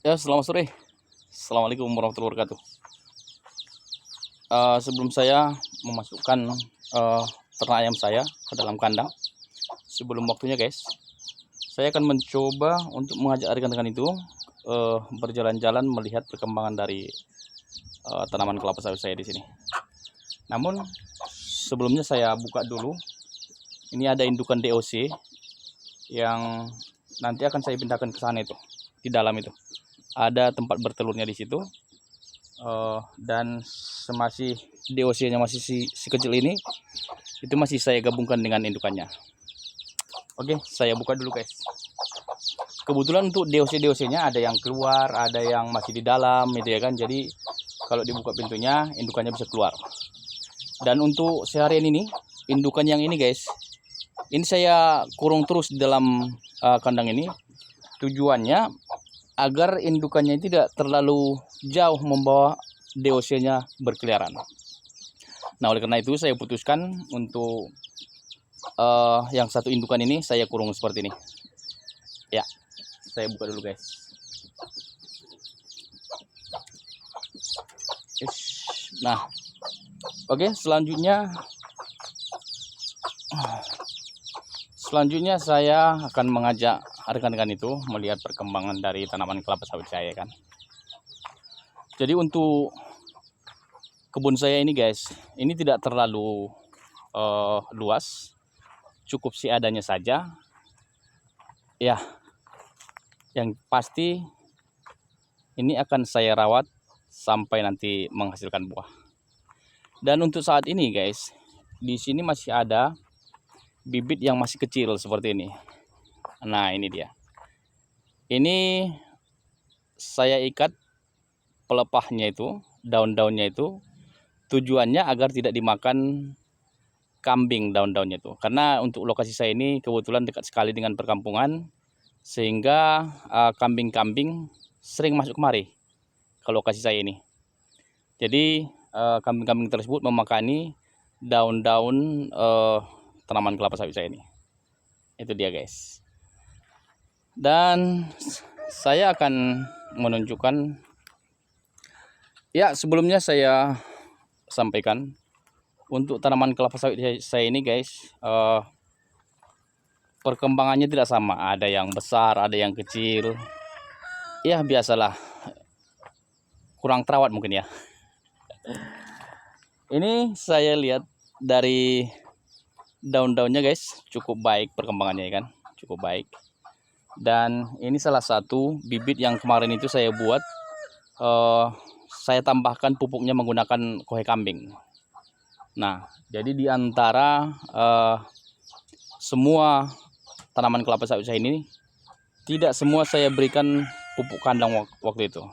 Ya, selamat sore. Assalamualaikum warahmatullahi wabarakatuh. Sebelum saya memasukkan ternak ayam saya ke dalam kandang, sebelum waktunya guys, saya akan mencoba untuk mengajak rekan-rekan itu berjalan-jalan melihat perkembangan dari tanaman kelapa sawit saya di sini. Namun sebelumnya saya buka dulu. Ini ada indukan DOC yang nanti akan saya pindahkan ke sana itu, di dalam itu. Ada tempat bertelurnya di situ, dan semasih DOC-nya masih si kecil ini, itu masih saya gabungkan dengan indukannya. Oke, saya buka dulu guys. Kebetulan untuk DOC-nya ada yang keluar, ada yang masih di dalam, gitu ya kan. Jadi kalau dibuka pintunya, indukannya bisa keluar. Dan untuk seharian ini, indukan yang ini guys, ini saya kurung terus di dalam kandang ini. Tujuannya agar indukannya tidak terlalu jauh membawa DOC-nya berkeliaran. Nah, oleh karena itu saya putuskan untuk yang satu indukan ini saya kurung seperti ini. Ya, saya buka dulu guys. Nah, oke, selanjutnya saya akan mengajak rekan-rekan itu melihat perkembangan dari tanaman kelapa sawit saya kan. Jadi untuk kebun saya ini guys, ini tidak terlalu luas, cukup seadanya saja. Ya, yang pasti ini akan saya rawat sampai nanti menghasilkan buah. Dan untuk saat ini guys, di sini masih ada bibit yang masih kecil seperti ini. Nah, ini dia. Ini saya ikat pelepahnya itu, daun-daunnya itu, tujuannya agar tidak dimakan kambing daun-daunnya itu. Karena untuk lokasi saya ini kebetulan dekat sekali dengan perkampungan, sehingga kambing-kambing sering masuk kemari ke lokasi saya ini. Jadi kambing-kambing tersebut memakani daun-daun tanaman kelapa sawit saya ini. Itu dia guys. Dan saya akan menunjukkan, ya sebelumnya saya sampaikan untuk tanaman kelapa sawit saya ini guys, perkembangannya tidak sama. Ada yang besar, ada yang kecil. Ya biasalah, kurang terawat mungkin ya. Ini saya lihat dari daun-daunnya guys, cukup baik perkembangannya ya kan, cukup baik. Dan ini salah satu bibit yang kemarin itu saya buat, saya tambahkan pupuknya menggunakan kohe kambing. Nah, jadi di antara semua tanaman kelapa sawit saya ini, tidak semua saya berikan pupuk kandang waktu itu.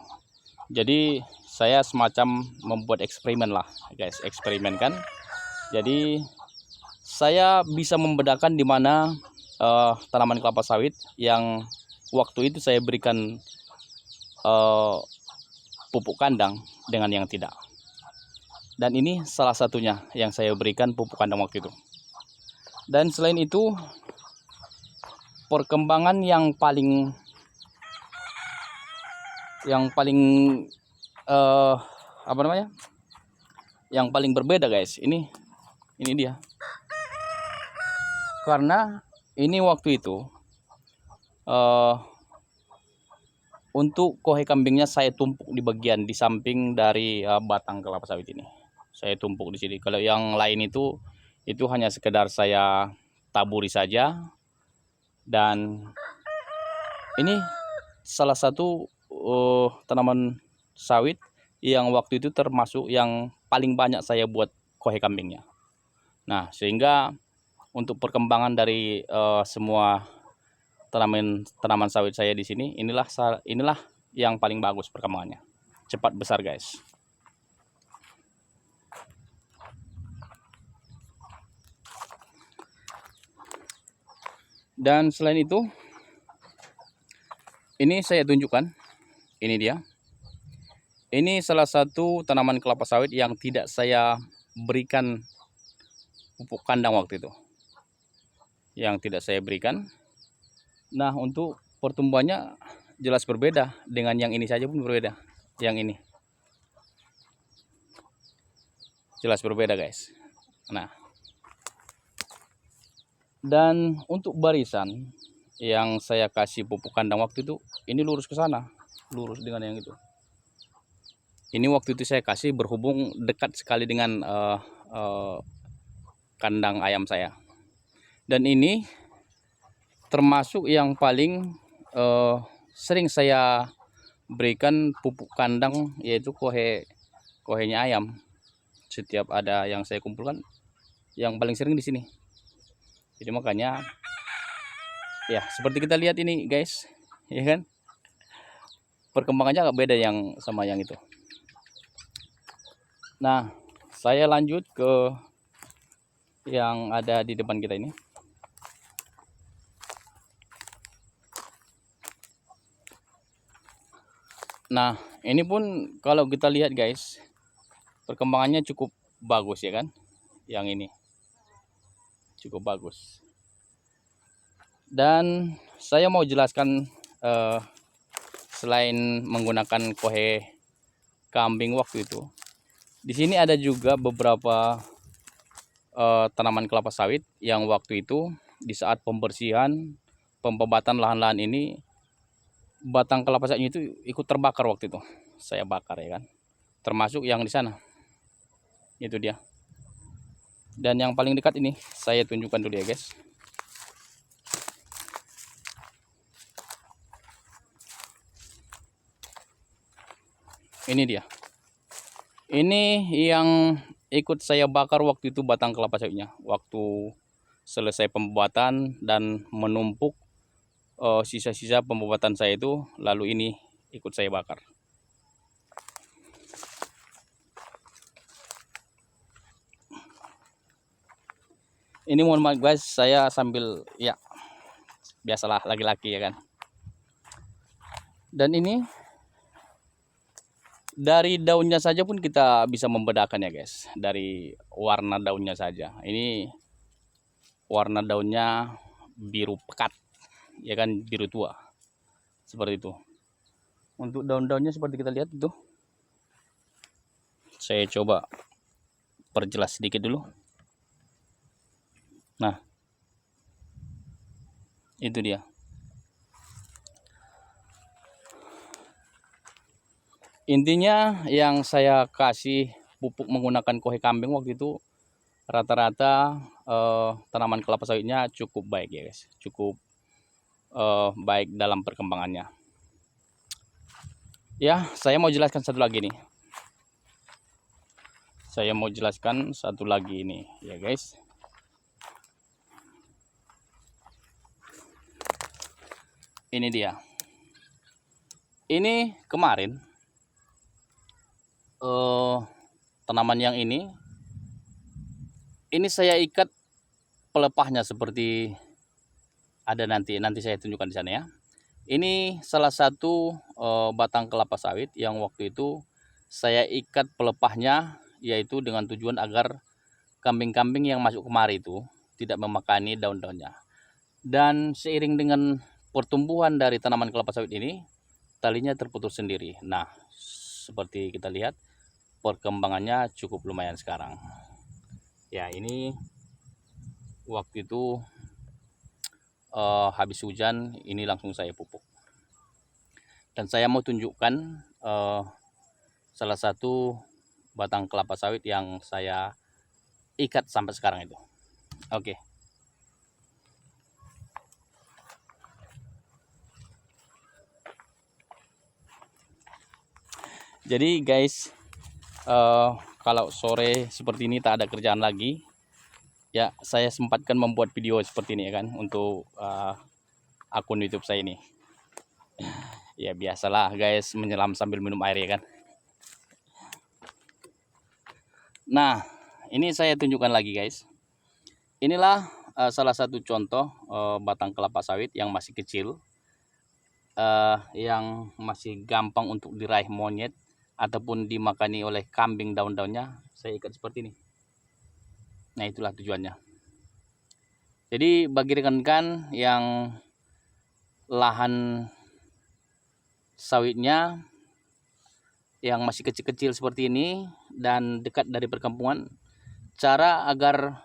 Jadi saya semacam membuat eksperimen lah guys, eksperimen kan. Jadi saya bisa membedakan di mana tanaman kelapa sawit yang waktu itu saya berikan pupuk kandang dengan yang tidak. Dan ini salah satunya yang saya berikan pupuk kandang waktu itu. Dan selain itu, perkembangan yang paling apa namanya? Yang paling berbeda guys, ini dia. Karena ini waktu itu untuk kohe kambingnya saya tumpuk di bagian di samping dari batang kelapa sawit ini. Saya tumpuk di sini. Kalau yang lain itu hanya sekedar saya taburi saja. Dan ini salah satu tanaman sawit yang waktu itu termasuk yang paling banyak saya buat kohe kambingnya. Nah, sehingga untuk perkembangan dari semua tanaman sawit saya di sini, inilah yang paling bagus perkembangannya. Cepat besar guys. Dan selain itu, ini saya tunjukkan, ini dia. Ini salah satu tanaman kelapa sawit yang tidak saya berikan pupuk kandang waktu itu. Yang tidak saya berikan. Nah, untuk pertumbuhannya jelas berbeda dengan yang ini saja pun berbeda. Yang ini jelas berbeda guys. Nah, dan untuk barisan yang saya kasih pupuk kandang waktu itu, ini lurus ke sana, lurus dengan yang itu. Ini waktu itu saya kasih berhubung dekat sekali dengan kandang ayam saya. Dan ini termasuk yang paling sering saya berikan pupuk kandang, yaitu kohenya ayam. Setiap ada yang saya kumpulkan, yang paling sering di sini. Jadi makanya ya seperti kita lihat ini guys, ya kan, perkembangannya agak beda yang sama yang itu. Nah, saya lanjut ke yang ada di depan kita ini. Nah, ini pun kalau kita lihat guys, perkembangannya cukup bagus ya kan. Yang ini cukup bagus. Dan saya mau jelaskan selain menggunakan kohe kambing waktu itu, di sini ada juga beberapa tanaman kelapa sawit yang waktu itu di saat pembersihan, pembebatan lahan-lahan ini, batang kelapa sawitnya itu ikut terbakar waktu itu. Saya bakar ya kan. Termasuk yang di sana. Itu dia. Dan yang paling dekat ini saya tunjukkan dulu ya guys. Ini dia. Ini yang ikut saya bakar waktu itu batang kelapa sawitnya. Waktu selesai pembuatan dan menumpuk sisa-sisa pembuatan saya itu, lalu ini ikut saya bakar. Ini mohon maaf guys, saya sambil ya biasalah laki-laki ya kan. Dan ini dari daunnya saja pun kita bisa membedakan ya guys, dari warna daunnya saja. Ini warna daunnya biru pekat ya kan, biru tua seperti itu. Untuk daun-daunnya seperti kita lihat itu, saya coba perjelas sedikit dulu. Nah, itu dia. Intinya yang saya kasih pupuk menggunakan kohe kambing waktu itu, rata-rata tanaman kelapa sawitnya cukup baik ya guys, cukup baik dalam perkembangannya. Ya, saya mau jelaskan satu lagi nih. Saya mau jelaskan satu lagi ini ya guys. Ini dia. Ini kemarin tanaman yang ini saya ikat pelepahnya seperti ada nanti saya tunjukkan di sana ya. Ini salah satu batang kelapa sawit yang waktu itu saya ikat pelepahnya, yaitu dengan tujuan agar kambing-kambing yang masuk kemari itu tidak memakani daun-daunnya. Dan seiring dengan pertumbuhan dari tanaman kelapa sawit ini, talinya terputus sendiri. Nah, seperti kita lihat, perkembangannya cukup lumayan sekarang. Ya, ini waktu itu habis hujan, ini langsung saya pupuk. Dan saya mau tunjukkan salah satu batang kelapa sawit yang saya ikat sampai sekarang itu. Oke. Jadi guys, kalau sore seperti ini tak ada kerjaan lagi, ya saya sempatkan membuat video seperti ini ya kan, untuk akun YouTube saya ini. Ya biasalah guys, menyelam sambil minum air ya kan. Nah, ini saya tunjukkan lagi guys. Inilah salah satu contoh batang kelapa sawit yang masih kecil, yang masih gampang untuk diraih monyet ataupun dimakani oleh kambing. Daun-daunnya saya ikat seperti ini. Nah, itulah tujuannya. Jadi bagi rekan-rekan yang lahan sawitnya yang masih kecil-kecil seperti ini dan dekat dari perkampungan, cara agar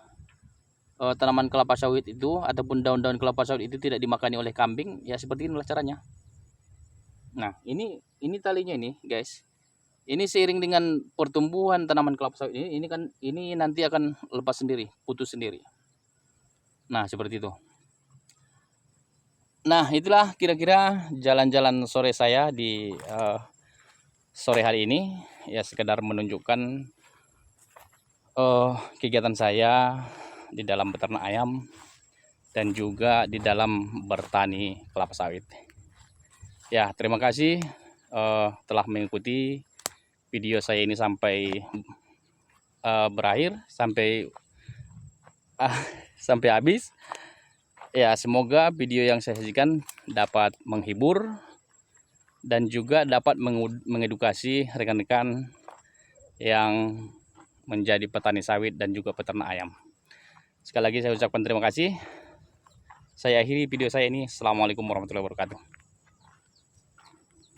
tanaman kelapa sawit itu ataupun daun-daun kelapa sawit itu tidak dimakani oleh kambing, ya seperti inilah caranya. Nah, ini talinya ini, guys. Ini seiring dengan pertumbuhan tanaman kelapa sawit ini nanti akan lepas sendiri, putus sendiri. Nah, seperti itu. Nah, itulah kira-kira jalan-jalan sore saya di sore hari ini, ya sekedar menunjukkan kegiatan saya di dalam beternak ayam dan juga di dalam bertani kelapa sawit. Ya, terima kasih telah mengikuti video saya ini sampai berakhir, sampai habis. Ya, semoga video yang saya sajikan dapat menghibur dan juga dapat mengedukasi rekan-rekan yang menjadi petani sawit dan juga peternak ayam. Sekali lagi saya ucapkan terima kasih. Saya akhiri video saya ini. Assalamualaikum warahmatullahi wabarakatuh.